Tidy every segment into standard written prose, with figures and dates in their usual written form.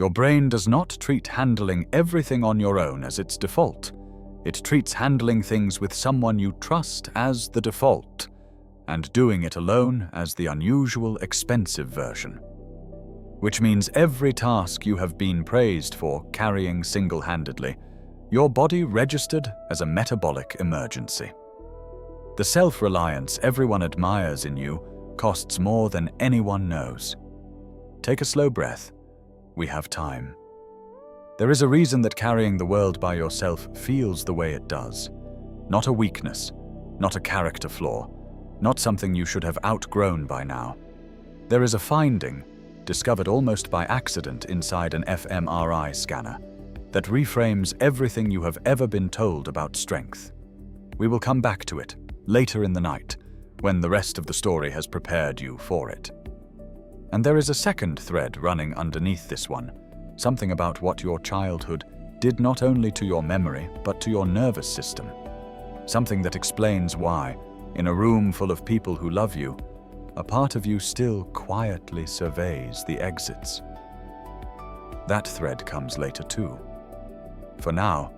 Your brain does not treat handling everything on your own as its default. It treats handling things with someone you trust as the default, and doing it alone as the unusual, expensive version. Which means every task you have been praised for carrying single-handedly, your body registered as a metabolic emergency. The self-reliance everyone admires in you costs more than anyone knows. Take a slow breath. We have time. There is a reason that carrying the world by yourself feels the way it does. Not a weakness, not a character flaw, not something you should have outgrown by now. There is a finding, discovered almost by accident inside an fMRI scanner, that reframes everything you have ever been told about strength. We will come back to it later in the night, when the rest of the story has prepared you for it. And there is a second thread running underneath this one, something about what your childhood did not only to your memory, but to your nervous system. Something that explains why, in a room full of people who love you, a part of you still quietly surveys the exits. That thread comes later too. For now,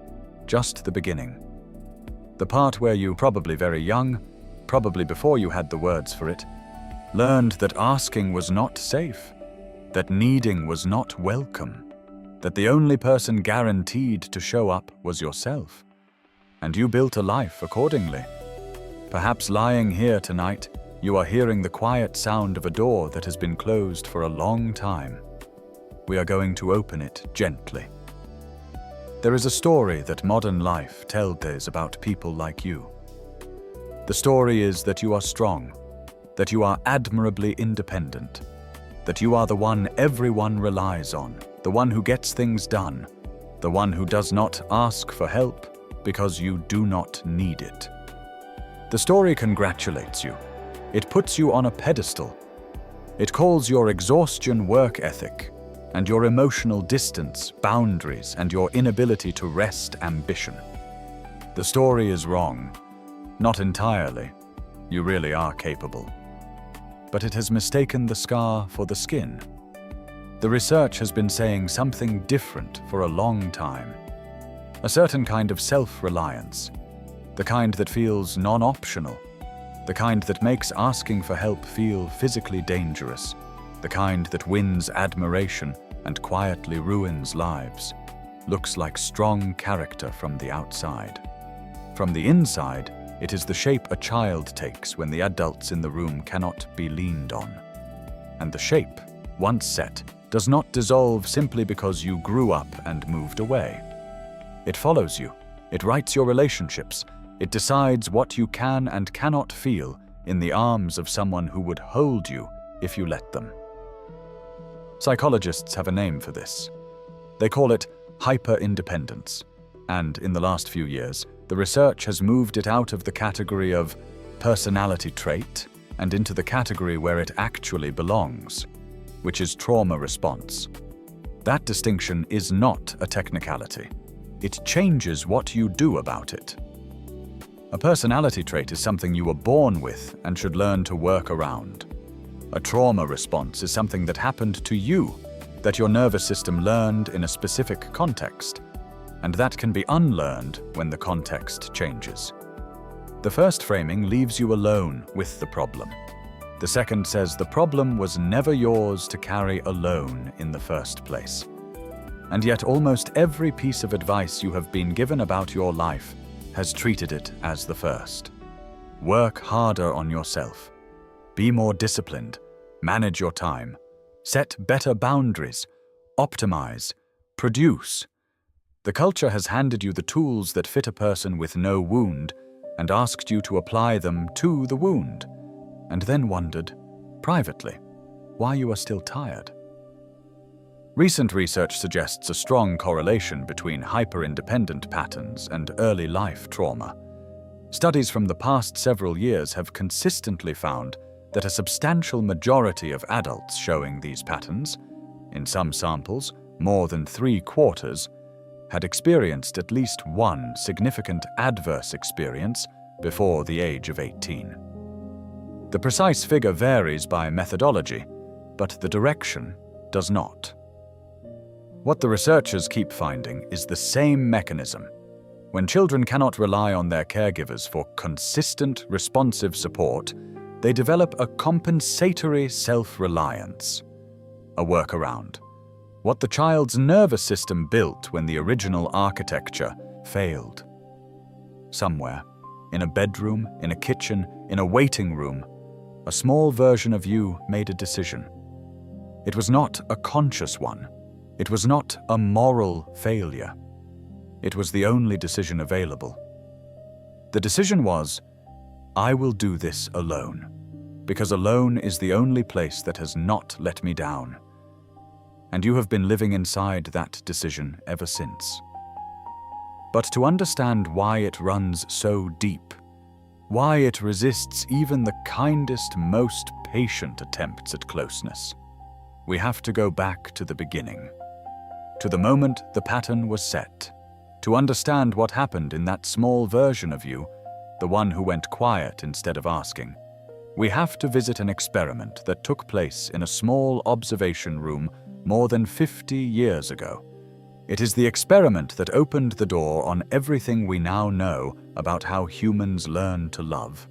just the beginning. The part where you, probably very young, probably before you had the words for it, learned that asking was not safe, that needing was not welcome, that the only person guaranteed to show up was yourself. And you built a life accordingly. Perhaps lying here tonight, you are hearing the quiet sound of a door that has been closed for a long time. We are going to open it gently. There is a story that modern life tells about people like you. The story is that you are strong, that you are admirably independent, that you are the one everyone relies on, the one who gets things done, the one who does not ask for help because you do not need it. The story congratulates you. It puts you on a pedestal. It calls your exhaustion work ethic, and your emotional distance, boundaries, and your inability to rest ambition. The story is wrong. Not entirely. You really are capable. But it has mistaken the scar for the skin. The research has been saying something different for a long time. A certain kind of self-reliance. The kind that feels non-optional. The kind that makes asking for help feel physically dangerous. The kind that wins admiration and quietly ruins lives. Looks like strong character from the outside. From the inside, it is the shape a child takes when the adults in the room cannot be leaned on. And the shape, once set, does not dissolve simply because you grew up and moved away. It follows you. It writes your relationships. It decides what you can and cannot feel in the arms of someone who would hold you if you let them. Psychologists have a name for this. They call it hyper-independence. And in the last few years, the research has moved it out of the category of personality trait and into the category where it actually belongs, which is trauma response. That distinction is not a technicality. It changes what you do about it. A personality trait is something you were born with and should learn to work around. A trauma response is something that happened to you, that your nervous system learned in a specific context, and that can be unlearned when the context changes. The first framing leaves you alone with the problem. The second says the problem was never yours to carry alone in the first place. And yet almost every piece of advice you have been given about your life has treated it as the first. Work harder on yourself. Be more disciplined. Manage your time. Set better boundaries. Optimize. Produce. The culture has handed you the tools that fit a person with no wound and asked you to apply them to the wound, and then wondered, privately, why you are still tired. Recent research suggests a strong correlation between hyper-independent patterns and early life trauma. Studies from the past several years have consistently found that a substantial majority of adults showing these patterns, in some samples, more than 3/4, had experienced at least one significant adverse experience before the age of 18. The precise figure varies by methodology, but the direction does not. What the researchers keep finding is the same mechanism. When children cannot rely on their caregivers for consistent, responsive support, they develop a compensatory self-reliance, a workaround. What the child's nervous system built when the original architecture failed. Somewhere, in a bedroom, in a kitchen, in a waiting room, a small version of you made a decision. It was not a conscious one. It was not a moral failure. It was the only decision available. The decision was, I will do this alone, because alone is the only place that has not let me down. And you have been living inside that decision ever since. But to understand why it runs so deep, why it resists even the kindest, most patient attempts at closeness, we have to go back to the beginning, to the moment the pattern was set, to understand what happened in that small version of you, the one who went quiet instead of asking. We have to visit an experiment that took place in a small observation room more than 50 years ago. It is the experiment that opened the door on everything we now know about how humans learn to love,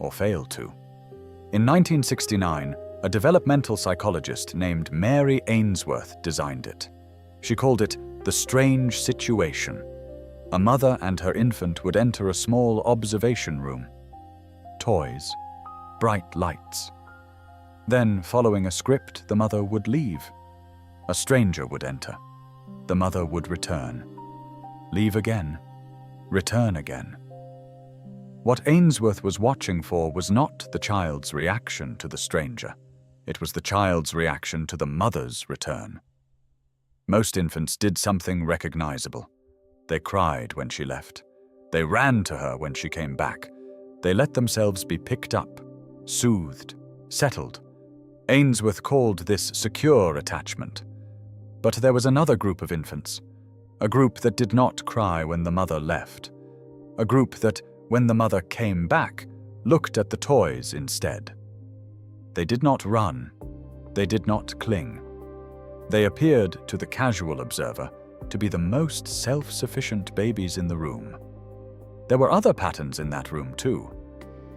or fail to. In 1969, a developmental psychologist named Mary Ainsworth designed it. She called it the strange situation. A mother and her infant would enter a small observation room. Toys, bright lights. Then, following a script, the mother would leave. A stranger would enter. The mother would return. Leave again. Return again. What Ainsworth was watching for was not the child's reaction to the stranger. It was the child's reaction to the mother's return. Most infants did something recognizable. They cried when she left. They ran to her when she came back. They let themselves be picked up, soothed, settled. Ainsworth called this secure attachment. But there was another group of infants, a group that did not cry when the mother left, a group that, when the mother came back, looked at the toys instead. They did not run. They did not cling. They appeared to the casual observer to be the most self-sufficient babies in the room. There were other patterns in that room too.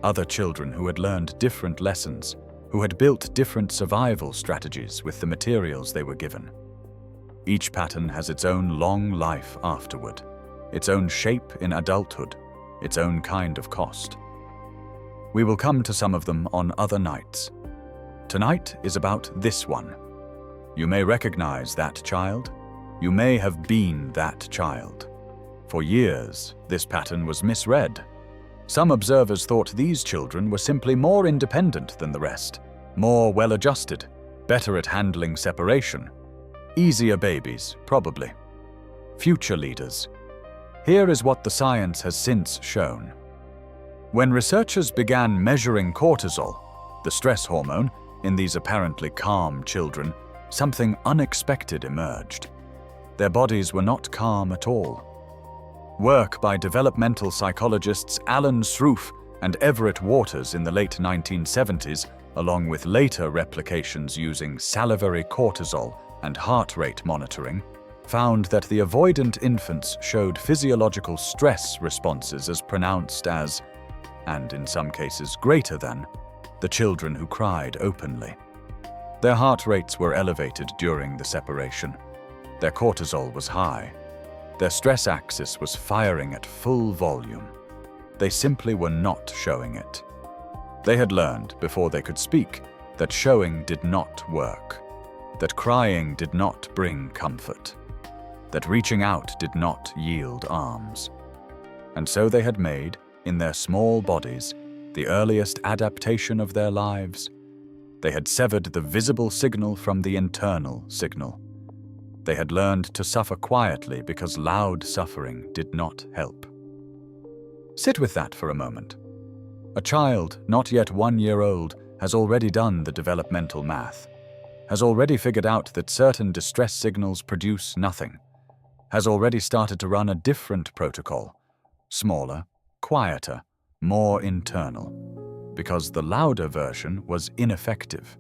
Other children who had learned different lessons, who had built different survival strategies with the materials they were given. Each pattern has its own long life afterward, its own shape in adulthood, its own kind of cost. We will come to some of them on other nights. Tonight is about this one. You may recognize that child. You may have been that child. For years, this pattern was misread. Some observers thought these children were simply more independent than the rest, more well-adjusted, better at handling separation. Easier babies, probably. Future leaders. Here is what the science has since shown. When researchers began measuring cortisol, the stress hormone, in these apparently calm children, something unexpected emerged. Their bodies were not calm at all. Work by developmental psychologists Alan Sroufe and Everett Waters in the late 1970s, along with later replications using salivary cortisol and heart rate monitoring, found that the avoidant infants showed physiological stress responses as pronounced as, and in some cases greater than, the children who cried openly. Their heart rates were elevated during the separation. Their cortisol was high. Their stress axis was firing at full volume. They simply were not showing it. They had learned, before they could speak, that showing did not work, that crying did not bring comfort, that reaching out did not yield arms. And so they had made, in their small bodies, the earliest adaptation of their lives. They had severed the visible signal from the internal signal. They had learned to suffer quietly because loud suffering did not help. Sit with that for a moment. A child, not yet 1 year old, has already done the developmental math, has already figured out that certain distress signals produce nothing, has already started to run a different protocol, smaller, quieter, more internal, because the louder version was ineffective.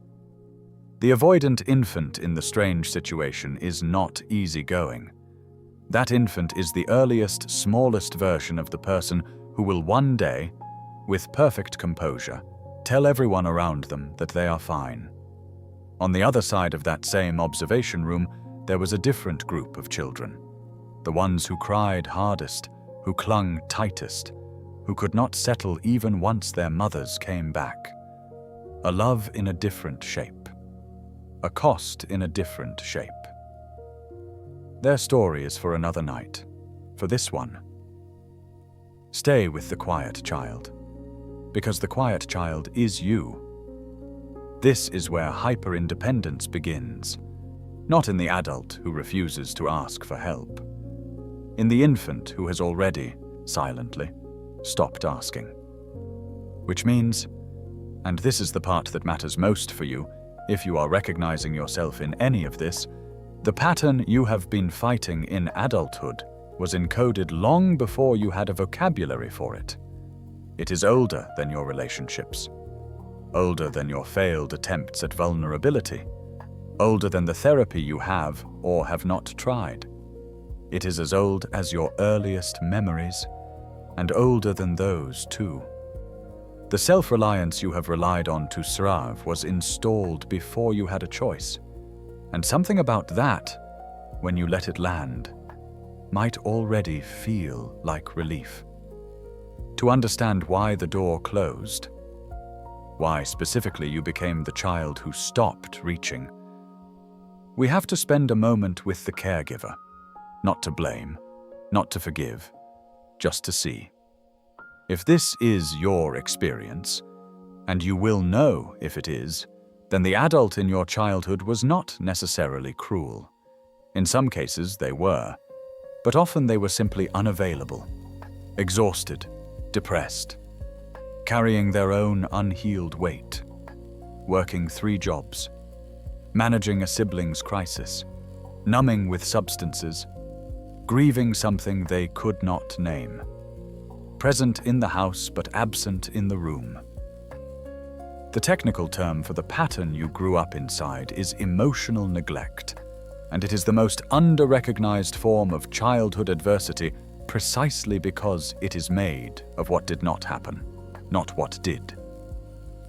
The avoidant infant in the strange situation is not easygoing. That infant is the earliest, smallest version of the person who will one day, with perfect composure, tell everyone around them that they are fine. On the other side of that same observation room, there was a different group of children. The ones who cried hardest, who clung tightest, who could not settle even once their mothers came back. A love in a different shape. A cost in a different shape. Their story is for another night, for this one. Stay with the quiet child, because the quiet child is you. This is where hyper-independence begins, not in the adult who refuses to ask for help, in the infant who has already, silently, stopped asking. Which means, and this is the part that matters most for you, if you are recognizing yourself in any of this, the pattern you have been fighting in adulthood was encoded long before you had a vocabulary for it. It is older than your relationships, older than your failed attempts at vulnerability, older than the therapy you have or have not tried. It is as old as your earliest memories, and older than those too. The self-reliance you have relied on to survive was installed before you had a choice, and something about that, when you let it land, might already feel like relief. To understand why the door closed, why specifically you became the child who stopped reaching, we have to spend a moment with the caregiver, not to blame, not to forgive, just to see. If this is your experience, and you will know if it is, then the adult in your childhood was not necessarily cruel. In some cases they were, but often they were simply unavailable, exhausted, depressed, carrying their own unhealed weight, working 3 jobs, managing a sibling's crisis, numbing with substances, grieving something they could not name, present in the house but absent in the room. The technical term for the pattern you grew up inside is emotional neglect, and it is the most under-recognized form of childhood adversity precisely because it is made of what did not happen, not what did.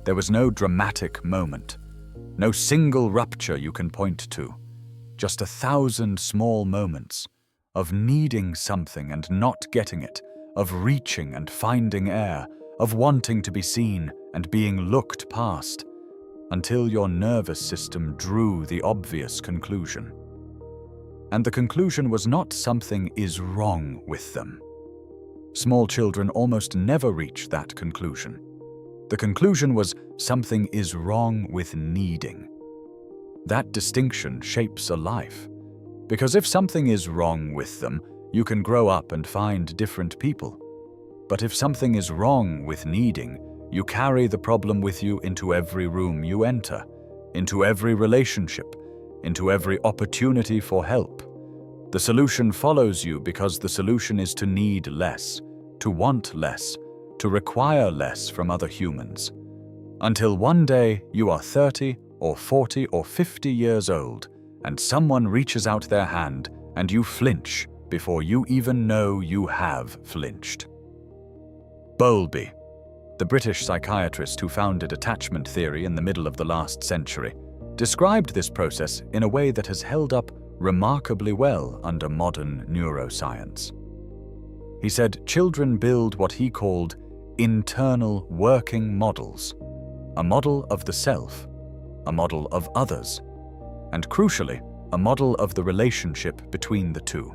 There was no dramatic moment, no single rupture you can point to, just 1,000 small moments of needing something and not getting it, of reaching and finding air, of wanting to be seen and being looked past, until your nervous system drew the obvious conclusion. And the conclusion was not something is wrong with them. Small children almost never reach that conclusion. The conclusion was something is wrong with needing. That distinction shapes a life, because if something is wrong with them, you can grow up and find different people. But if something is wrong with needing, you carry the problem with you into every room you enter, into every relationship, into every opportunity for help. The solution follows you because the solution is to need less, to want less, to require less from other humans. Until one day you are 30 or 40 or 50 years old, and someone reaches out their hand and you flinch before you even know you have flinched. Bowlby, the British psychiatrist who founded attachment theory in the middle of the last century, described this process in a way that has held up remarkably well under modern neuroscience. He said children build what he called internal working models, a model of the self, a model of others, and crucially, a model of the relationship between the two.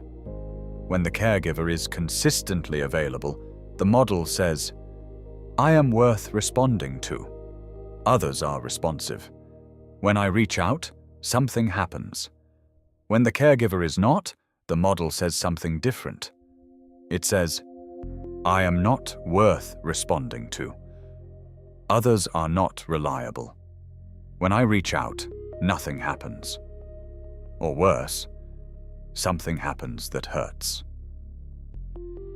When the caregiver is consistently available, the model says, I am worth responding to. Others are responsive. When I reach out, something happens. When the caregiver is not, the model says something different. It says, I am not worth responding to. Others are not reliable. When I reach out, nothing happens. Or worse, something happens that hurts.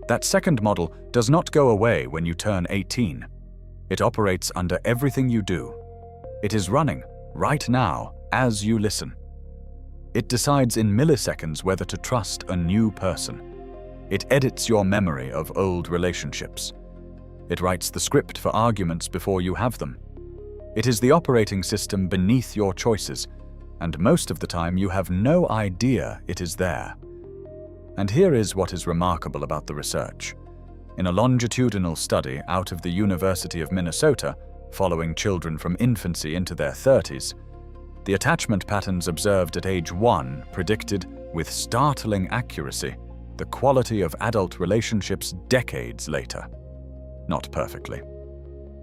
That second model does not go away when you turn 18. It operates under everything you do. It is running, right now, as you listen. It decides in milliseconds whether to trust a new person. It edits your memory of old relationships. It writes the script for arguments before you have them. It is the operating system beneath your choices, and most of the time you have no idea it is there. And here is what is remarkable about the research. In a longitudinal study out of the University of Minnesota, following children from infancy into their 30s, the attachment patterns observed at age 1 predicted, with startling accuracy, the quality of adult relationships decades later. Not perfectly.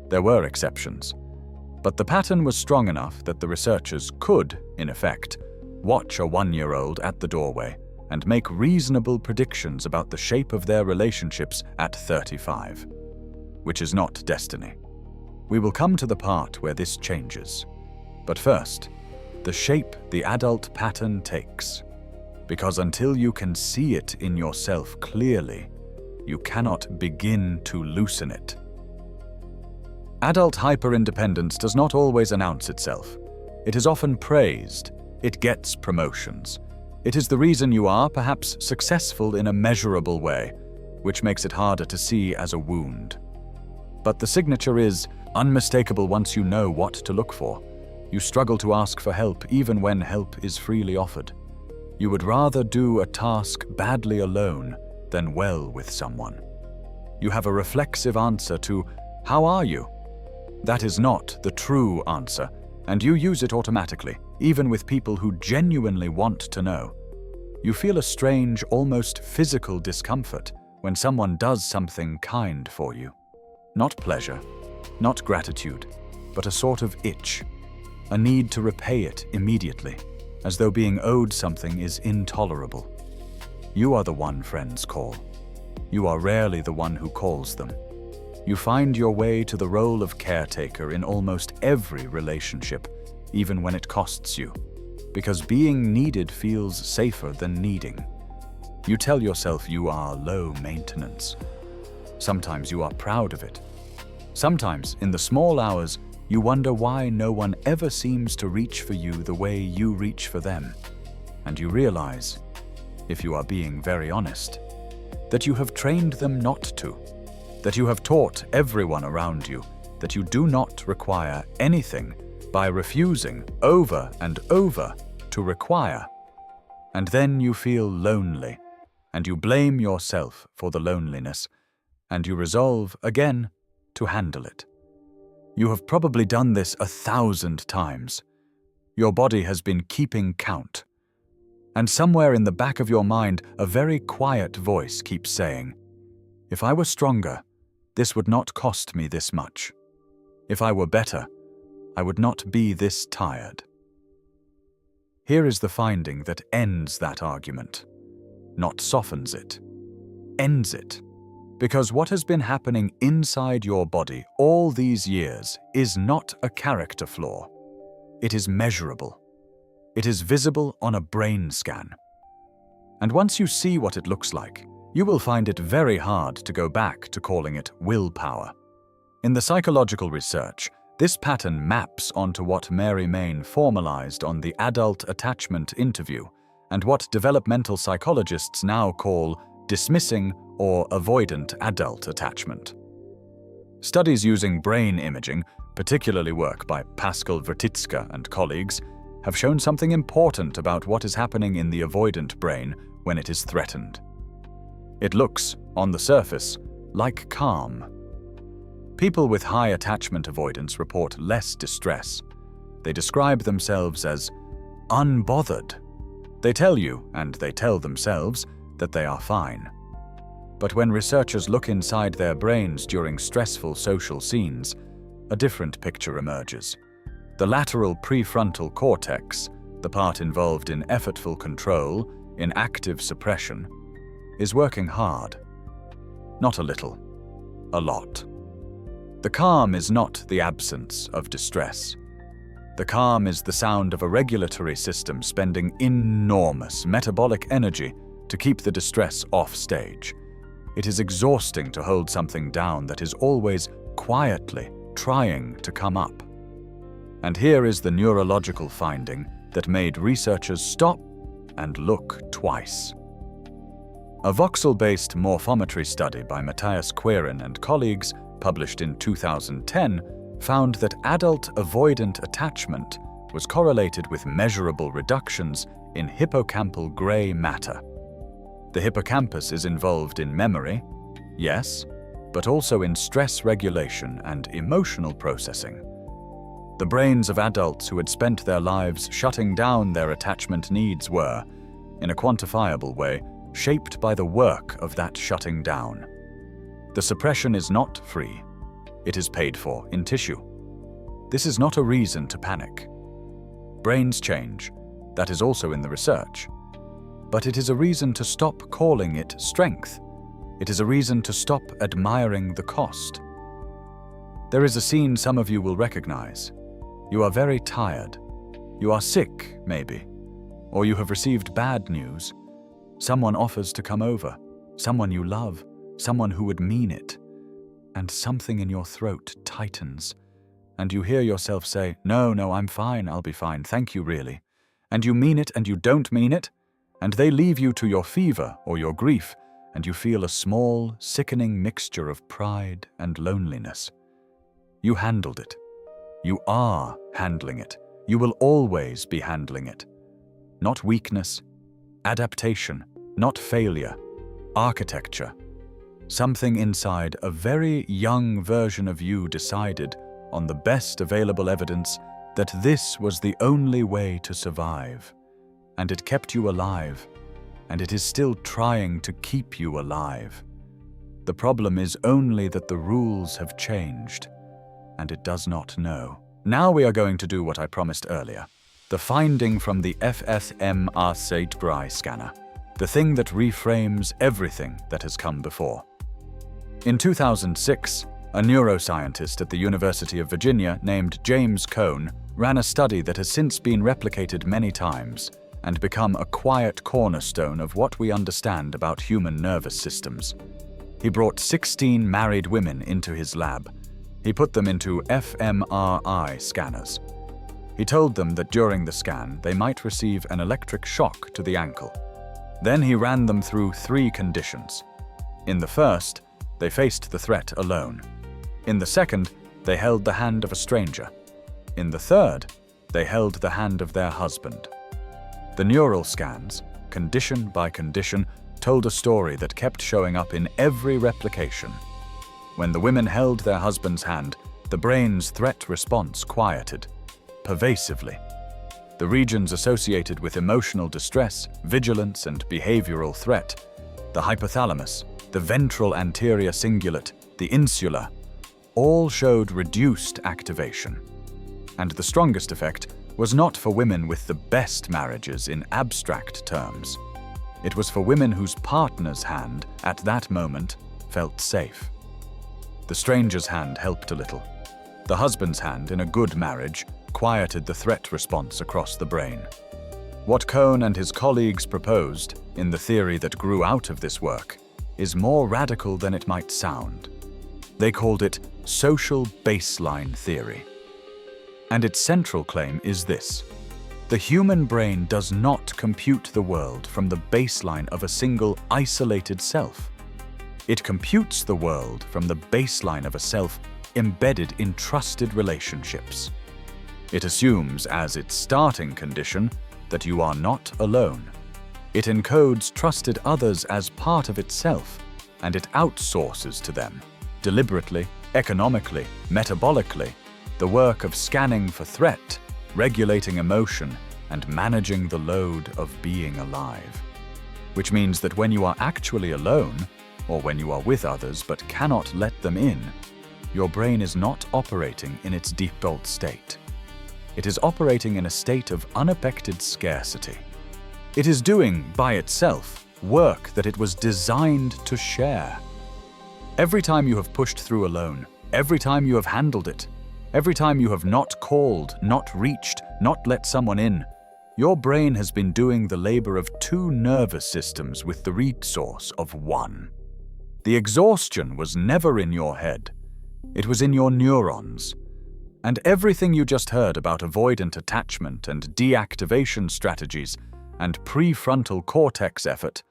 There were exceptions. But the pattern was strong enough that the researchers could, in effect, watch a 1-year-old at the doorway and make reasonable predictions about the shape of their relationships at 35, which is not destiny. We will come to the part where this changes. But first, the shape the adult pattern takes. Because until you can see it in yourself clearly, you cannot begin to loosen it. Adult hyper-independence does not always announce itself. It is often praised. It gets promotions. It is the reason you are, perhaps, successful in a measurable way, which makes it harder to see as a wound. But the signature is unmistakable once you know what to look for. You struggle to ask for help even when help is freely offered. You would rather do a task badly alone than well with someone. You have a reflexive answer to, "How are you?" That is not the true answer, and you use it automatically, even with people who genuinely want to know. You feel a strange, almost physical discomfort when someone does something kind for you. Not pleasure, not gratitude, but a sort of itch, a need to repay it immediately, as though being owed something is intolerable. You are the one friends call. You are rarely the one who calls them. You find your way to the role of caretaker in almost every relationship, even when it costs you, because being needed feels safer than needing. You tell yourself you are low maintenance. Sometimes you are proud of it. Sometimes, in the small hours, you wonder why no one ever seems to reach for you the way you reach for them. And you realize, if you are being very honest, that you have trained them not to, that you have taught everyone around you that you do not require anything by refusing over and over to require. And then you feel lonely, and you blame yourself for the loneliness, and you resolve again to handle it. You have probably done this 1,000 times. Your body has been keeping count. And somewhere in the back of your mind, a very quiet voice keeps saying, "If I were stronger, this would not cost me this much. If I were better, I would not be this tired." Here is the finding that ends that argument, not softens it, ends it. Because what has been happening inside your body all these years is not a character flaw. It is measurable. It is visible on a brain scan. And once you see what it looks like, you will find it very hard to go back to calling it willpower. In the psychological research, this pattern maps onto what Mary Main formalized on the adult attachment interview and what developmental psychologists now call dismissing or avoidant adult attachment. Studies using brain imaging, particularly work by Pascal Vertitska and colleagues, have shown something important about what is happening in the avoidant brain when it is threatened. It looks, on the surface, like calm. People with high attachment avoidance report less distress. They describe themselves as unbothered. They tell you, and they tell themselves, that they are fine. But when researchers look inside their brains during stressful social scenes, a different picture emerges. The lateral prefrontal cortex, the part involved in effortful control, in active suppression, is working hard. Not a little, a lot. The calm is not the absence of distress. The calm is the sound of a regulatory system spending enormous metabolic energy to keep the distress off stage. It is exhausting to hold something down that is always quietly trying to come up. And here is the neurological finding that made researchers stop and look twice. A voxel-based morphometry study by Matthias Quirin and colleagues, published in 2010, found that adult avoidant attachment was correlated with measurable reductions in hippocampal gray matter. The hippocampus is involved in memory, yes, but also in stress regulation and emotional processing. The brains of adults who had spent their lives shutting down their attachment needs were, in a quantifiable way, shaped by the work of that shutting down. The suppression is not free. It is paid for in tissue. This is not a reason to panic. Brains change. That is also in the research. But it is a reason to stop calling it strength. It is a reason to stop admiring the cost. There is a scene some of you will recognize. You are very tired. You are sick, maybe. Or you have received bad news. Someone offers to come over. Someone you love. Someone who would mean it. And something in your throat tightens. And you hear yourself say, "No, I'm fine, I'll be fine, thank you really." And you mean it and you don't mean it. And they leave you to your fever or your grief, and you feel a small, sickening mixture of pride and loneliness. You handled it. You are handling it. You will always be handling it. Not weakness, adaptation, not failure, architecture. Something inside a very young version of you decided, on the best available evidence, that this was the only way to survive. And it kept you alive, and it is still trying to keep you alive. The problem is only that the rules have changed, and it does not know. Now we are going to do what I promised earlier. The finding from the fMRI scanner. The thing that reframes everything that has come before. In 2006, a neuroscientist at the University of Virginia named James Cone ran a study that has since been replicated many times and become a quiet cornerstone of what we understand about human nervous systems. He brought 16 married women into his lab. He put them into fMRI scanners. He told them that during the scan they might receive an electric shock to the ankle. Then he ran them through 3 conditions. In the first, they faced the threat alone. In the second, they held the hand of a stranger. In the third, they held the hand of their husband. The neural scans, condition by condition, told a story that kept showing up in every replication. When the women held their husband's hand, the brain's threat response quieted, pervasively. The regions associated with emotional distress, vigilance, and behavioral threat, the hypothalamus, the ventral anterior cingulate, the insula, all showed reduced activation. And the strongest effect was not for women with the best marriages in abstract terms. It was for women whose partner's hand, at that moment, felt safe. The stranger's hand helped a little. The husband's hand, in a good marriage, quieted the threat response across the brain. What Cone and his colleagues proposed, in the theory that grew out of this work, is more radical than it might sound. They called it social baseline theory. And its central claim is this: the human brain does not compute the world from the baseline of a single isolated self. It computes the world from the baseline of a self embedded in trusted relationships. It assumes as its starting condition that you are not alone. It encodes trusted others as part of itself, and it outsources to them, deliberately, economically, metabolically, the work of scanning for threat, regulating emotion, and managing the load of being alive. Which means that when you are actually alone, or when you are with others but cannot let them in, your brain is not operating in its default state. It is operating in a state of unaffected scarcity. It is doing, by itself, work that it was designed to share. Every time you have pushed through alone, every time you have handled it, every time you have not called, not reached, not let someone in, your brain has been doing the labor of 2 nervous systems with the resource of 1. The exhaustion was never in your head. It was in your neurons. And everything you just heard about avoidant attachment and deactivation strategies and prefrontal cortex effort,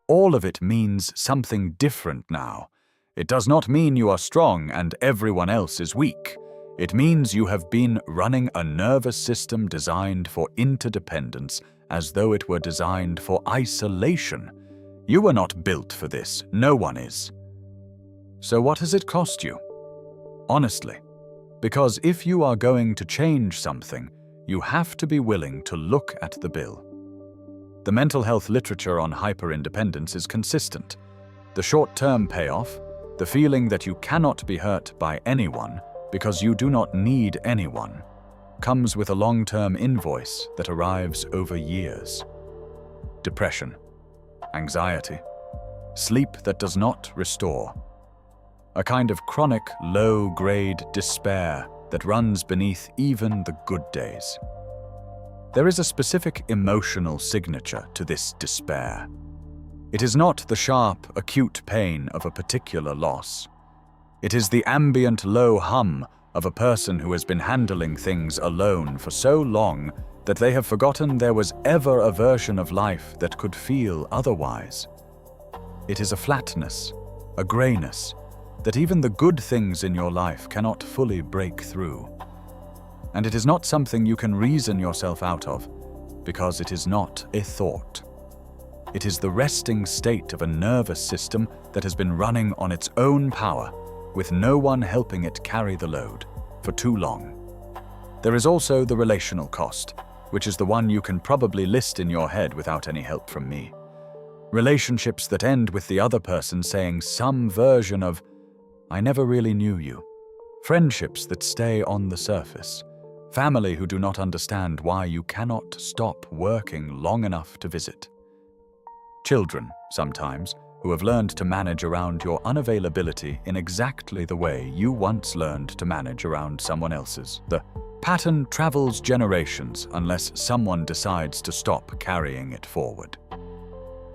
all of it means something different now. It does not mean you are strong and everyone else is weak. It means you have been running a nervous system designed for interdependence as though it were designed for isolation. You were not built for this. No one is. So what has it cost you? Honestly. Because if you are going to change something, you have to be willing to look at the bill. The mental health literature on hyperindependence is consistent. The short-term payoff, the feeling that you cannot be hurt by anyone because you do not need anyone, comes with a long-term invoice that arrives over years. Depression, anxiety, sleep that does not restore, a kind of chronic, low-grade despair that runs beneath even the good days. There is a specific emotional signature to this despair. It is not the sharp, acute pain of a particular loss. It is the ambient low hum of a person who has been handling things alone for so long that they have forgotten there was ever a version of life that could feel otherwise. It is a flatness, a grayness, that even the good things in your life cannot fully break through. And it is not something you can reason yourself out of, because it is not a thought. It is the resting state of a nervous system that has been running on its own power, with no one helping it carry the load, for too long. There is also the relational cost, which is the one you can probably list in your head without any help from me. Relationships that end with the other person saying some version of, "I never really knew you." Friendships that stay on the surface. Family who do not understand why you cannot stop working long enough to visit. Children, sometimes, who have learned to manage around your unavailability in exactly the way you once learned to manage around someone else's. The pattern travels generations unless someone decides to stop carrying it forward.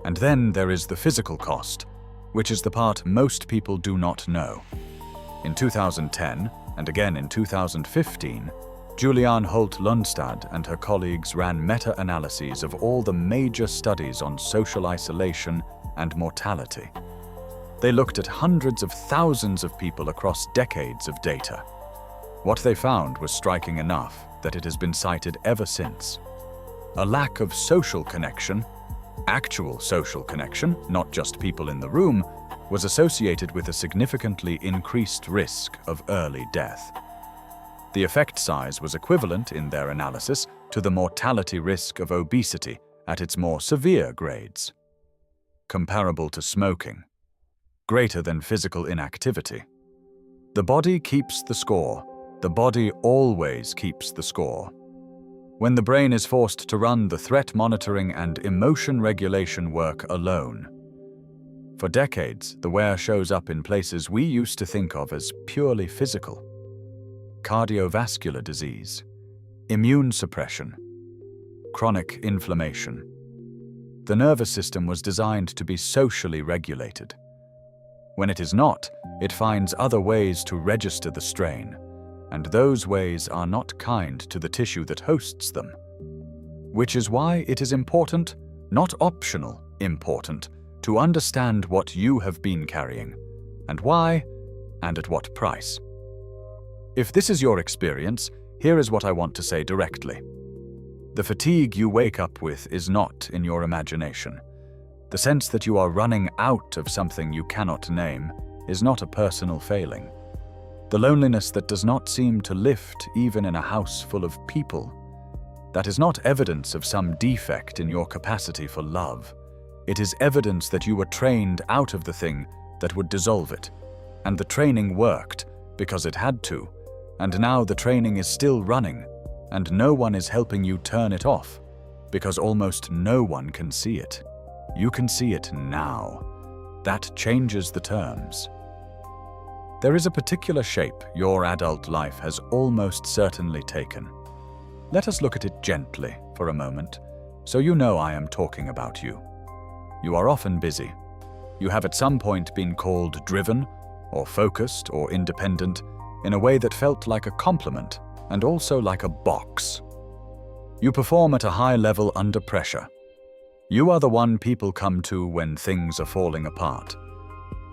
And then there is the physical cost, which is the part most people do not know. In 2010, and again in 2015, Juliane Holt-Lundstad and her colleagues ran meta-analyses of all the major studies on social isolation and mortality. They looked at hundreds of thousands of people across decades of data. What they found was striking enough that it has been cited ever since. A lack of social connection, actual social connection, not just people in the room, was associated with a significantly increased risk of early death. The effect size was equivalent in their analysis to the mortality risk of obesity at its more severe grades. Comparable to smoking. Greater than physical inactivity. The body keeps the score. The body always keeps the score. When the brain is forced to run the threat monitoring and emotion regulation work alone. For decades, the wear shows up in places we used to think of as purely physical. Cardiovascular disease, immune suppression, chronic inflammation. The nervous system was designed to be socially regulated. When it is not, it finds other ways to register the strain, and those ways are not kind to the tissue that hosts them. Which is why it is important, not optional, important, to understand what you have been carrying, and why, and at what price. If this is your experience, here is what I want to say directly. The fatigue you wake up with is not in your imagination. The sense that you are running out of something you cannot name is not a personal failing. The loneliness that does not seem to lift even in a house full of people, that is not evidence of some defect in your capacity for love. It is evidence that you were trained out of the thing that would dissolve it, and the training worked because it had to. And now the training is still running, and no one is helping you turn it off, because almost no one can see it. You can see it now. That changes the terms. There is a particular shape your adult life has almost certainly taken. Let us look at it gently for a moment, so you know I am talking about you. You are often busy. You have at some point been called driven, or focused, or independent, in a way that felt like a compliment and also like a box. You perform at a high level under pressure. You are the one people come to when things are falling apart.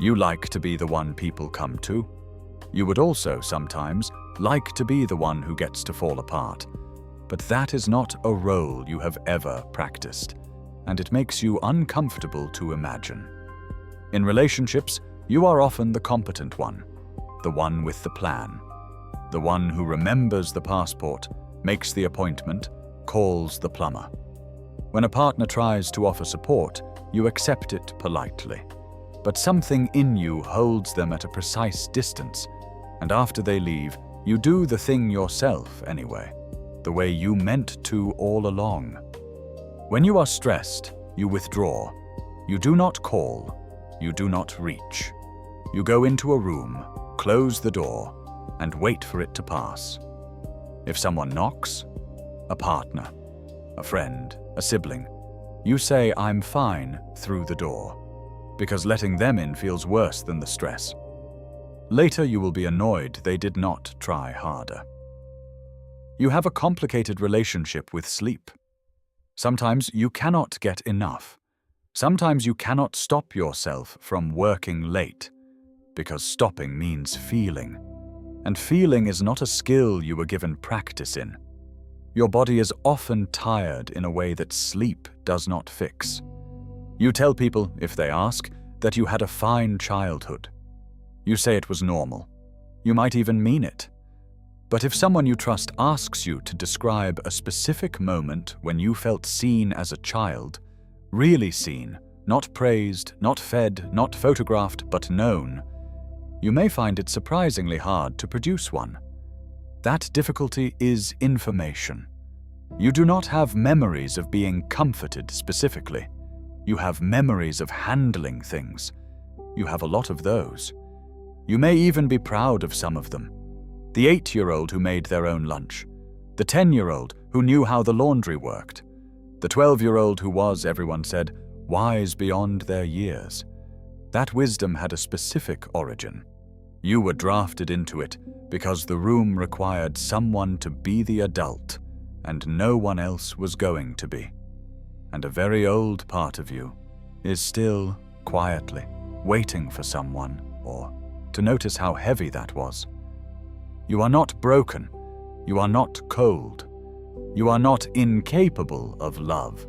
You like to be the one people come to. You would also sometimes like to be the one who gets to fall apart. But that is not a role you have ever practiced, and it makes you uncomfortable to imagine. In relationships, you are often the competent one, the one with the plan, the one who remembers the passport, makes the appointment, calls the plumber. When a partner tries to offer support, you accept it politely. But something in you holds them at a precise distance, and after they leave, you do the thing yourself anyway, the way you meant to all along. When you are stressed, you withdraw. You do not call. You do not reach. You go into a room, close the door, and wait for it to pass. If someone knocks, a partner, a friend, a sibling, you say, "I'm fine," through the door, because letting them in feels worse than the stress. Later you will be annoyed they did not try harder. You have a complicated relationship with sleep. Sometimes you cannot get enough. Sometimes you cannot stop yourself from working late, because stopping means feeling. And feeling is not a skill you were given practice in. Your body is often tired in a way that sleep does not fix. You tell people, if they ask, that you had a fine childhood. You say it was normal. You might even mean it. But if someone you trust asks you to describe a specific moment when you felt seen as a child, really seen, not praised, not fed, not photographed, but known, you may find it surprisingly hard to produce one. That difficulty is information. You do not have memories of being comforted specifically. You have memories of handling things. You have a lot of those. You may even be proud of some of them. The 8-year-old who made their own lunch. The 10-year-old who knew how the laundry worked. The 12-year-old who was, everyone said, wise beyond their years. That wisdom had a specific origin. You were drafted into it because the room required someone to be the adult, and no one else was going to be. And a very old part of you is still, quietly, waiting for someone, or to notice how heavy that was. You are not broken. You are not cold. You are not incapable of love.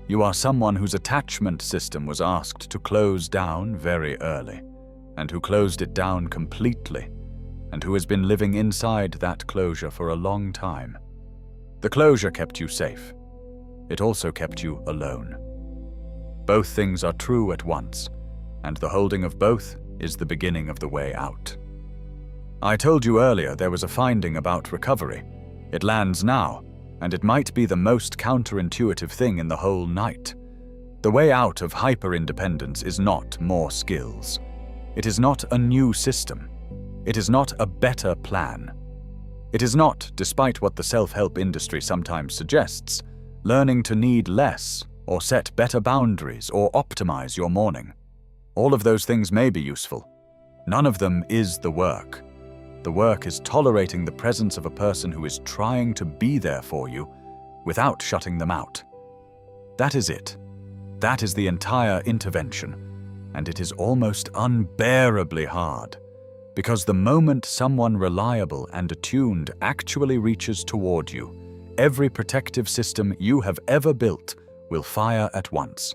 You are someone whose attachment system was asked to close down very early, and who closed it down completely, and who has been living inside that closure for a long time. The closure kept you safe. It also kept you alone. Both things are true at once, and the holding of both is the beginning of the way out. I told you earlier there was a finding about recovery. It lands now, and it might be the most counterintuitive thing in the whole night. The way out of hyper-independence is not more skills. It is not a new system. It is not a better plan. It is not, despite what the self-help industry sometimes suggests, learning to need less, or set better boundaries, or optimize your morning. All of those things may be useful. None of them is the work. The work is tolerating the presence of a person who is trying to be there for you without shutting them out. That is it. That is the entire intervention, and it is almost unbearably hard, because the moment someone reliable and attuned actually reaches toward you, every protective system you have ever built will fire at once.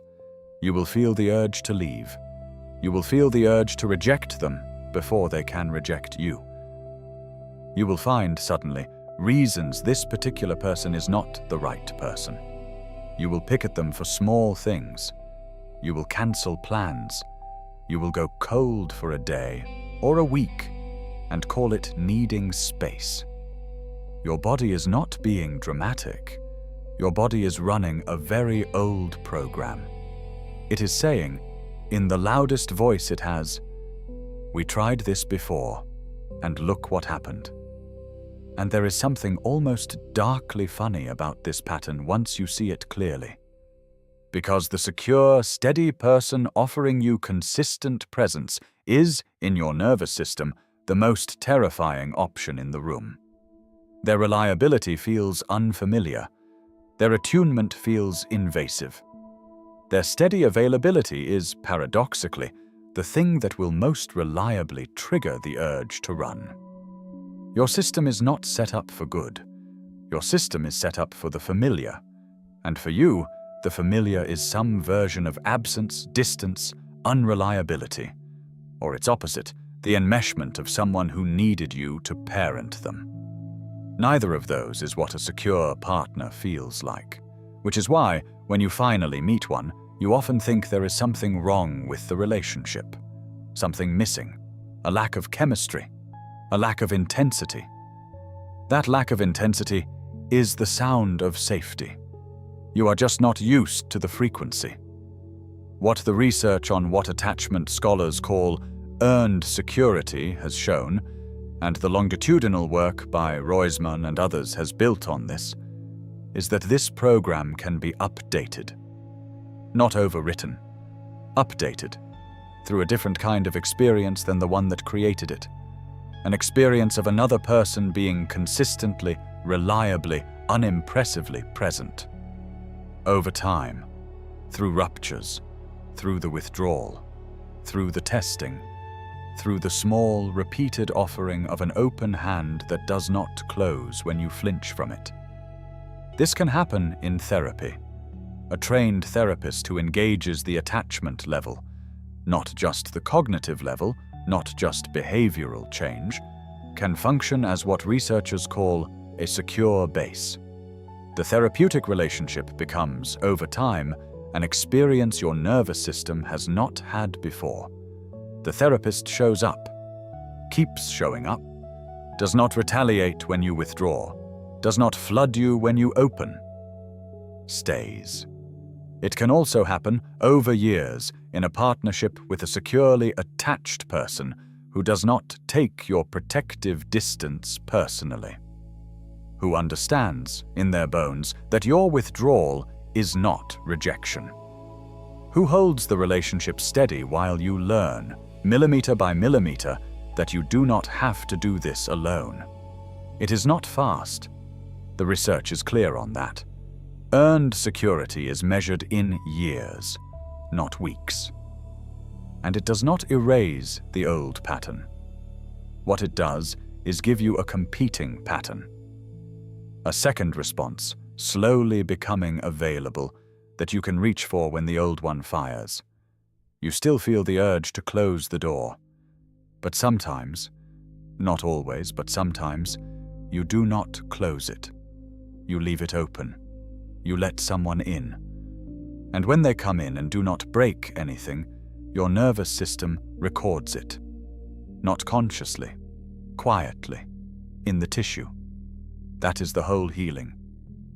You will feel the urge to leave. You will feel the urge to reject them before they can reject you. You will find, suddenly, reasons this particular person is not the right person. You will pick at them for small things. You will cancel plans. You will go cold for a day or a week and call it needing space. Your body is not being dramatic. Your body is running a very old program. It is saying, in the loudest voice it has, "We tried this before, and look what happened." And there is something almost darkly funny about this pattern once you see it clearly. Because the secure, steady person offering you consistent presence is, in your nervous system, the most terrifying option in the room. Their reliability feels unfamiliar. Their attunement feels invasive. Their steady availability is, paradoxically, the thing that will most reliably trigger the urge to run. Your system is not set up for good. Your system is set up for the familiar. And for you, the familiar is some version of absence, distance, unreliability. Or its opposite, the enmeshment of someone who needed you to parent them. Neither of those is what a secure partner feels like, which is why, when you finally meet one, you often think there is something wrong with the relationship, something missing, a lack of chemistry, a lack of intensity. That lack of intensity is the sound of safety. You are just not used to the frequency. What the research on what attachment scholars call earned security has shown, and the longitudinal work by Roisman and others has built on this, is that this program can be updated. Not overwritten. Updated. Through a different kind of experience than the one that created it. An experience of another person being consistently, reliably, unimpressively present. Over time. Through ruptures. Through the withdrawal. Through the testing. Through the small, repeated offering of an open hand that does not close when you flinch from it. This can happen in therapy. A trained therapist who engages the attachment level, not just the cognitive level, not just behavioral change, can function as what researchers call a secure base. The therapeutic relationship becomes, over time, an experience your nervous system has not had before. The therapist shows up, keeps showing up, does not retaliate when you withdraw, does not flood you when you open, stays. It can also happen over years in a partnership with a securely attached person who does not take your protective distance personally, who understands, in their bones, that your withdrawal is not rejection, who holds the relationship steady while you learn, millimeter by millimeter, that you do not have to do this alone. It is not fast. The research is clear on that. Earned security is measured in years, not weeks. And it does not erase the old pattern. What it does is give you a competing pattern. A second response, slowly becoming available, that you can reach for when the old one fires. You still feel the urge to close the door. But sometimes, not always, but sometimes, you do not close it. You leave it open. You let someone in. And when they come in and do not break anything, your nervous system records it. Not consciously, quietly, in the tissue. That is the whole healing.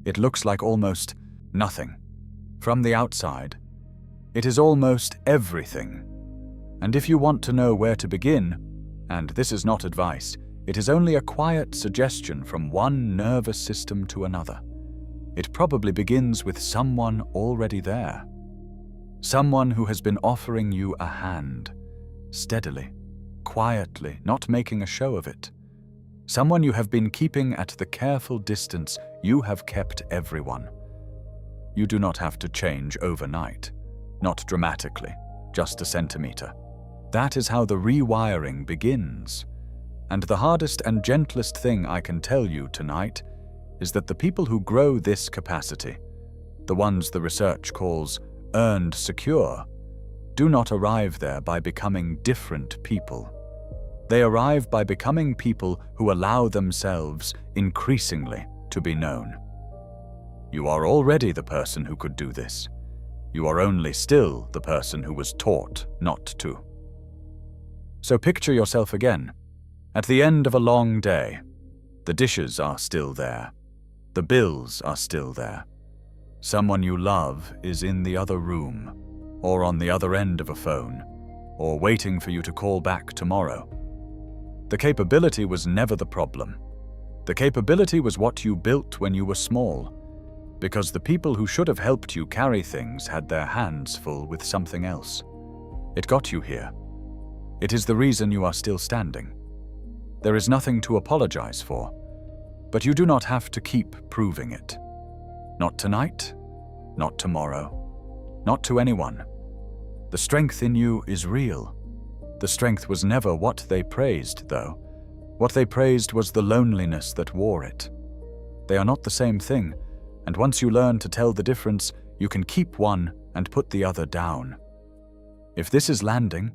It looks like almost nothing. From the outside, it is almost everything. And if you want to know where to begin, and this is not advice, it is only a quiet suggestion from one nervous system to another. It probably begins with someone already there. Someone who has been offering you a hand, steadily, quietly, not making a show of it. Someone you have been keeping at the careful distance you have kept everyone. You do not have to change overnight, not dramatically, just a centimeter. That is how the rewiring begins. And the hardest and gentlest thing I can tell you tonight is that the people who grow this capacity, the ones the research calls earned secure, do not arrive there by becoming different people. They arrive by becoming people who allow themselves increasingly to be known. You are already the person who could do this. You are only still the person who was taught not to. So picture yourself again. At the end of a long day, the dishes are still there. The bills are still there. Someone you love is in the other room, or on the other end of a phone, or waiting for you to call back tomorrow. The capability was never the problem. The capability was what you built when you were small, because the people who should have helped you carry things had their hands full with something else. It got you here. It is the reason you are still standing. There is nothing to apologize for, but you do not have to keep proving it. Not tonight, not tomorrow, not to anyone. The strength in you is real. The strength was never what they praised, though. What they praised was the loneliness that wore it. They are not the same thing, and once you learn to tell the difference, you can keep one and put the other down. If this is landing,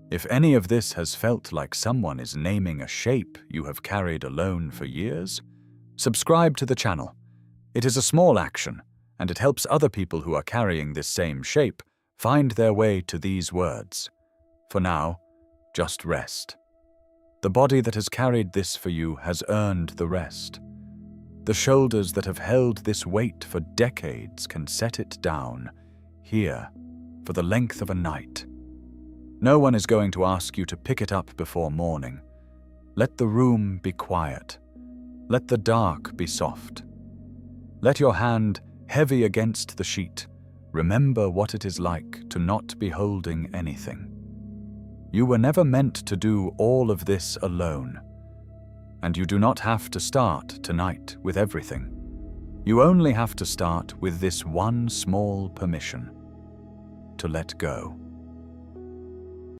if any of this has felt like someone is naming a shape you have carried alone for years, subscribe to the channel. It is a small action, and it helps other people who are carrying this same shape find their way to these words. For now, just rest. The body that has carried this for you has earned the rest. The shoulders that have held this weight for decades can set it down, here, for the length of a night. No one is going to ask you to pick it up before morning. Let the room be quiet. Let the dark be soft. Let your hand heavy against the sheet remember what it is like to not be holding anything. You were never meant to do all of this alone, and you do not have to start tonight with everything. You only have to start with this one small permission: to let go.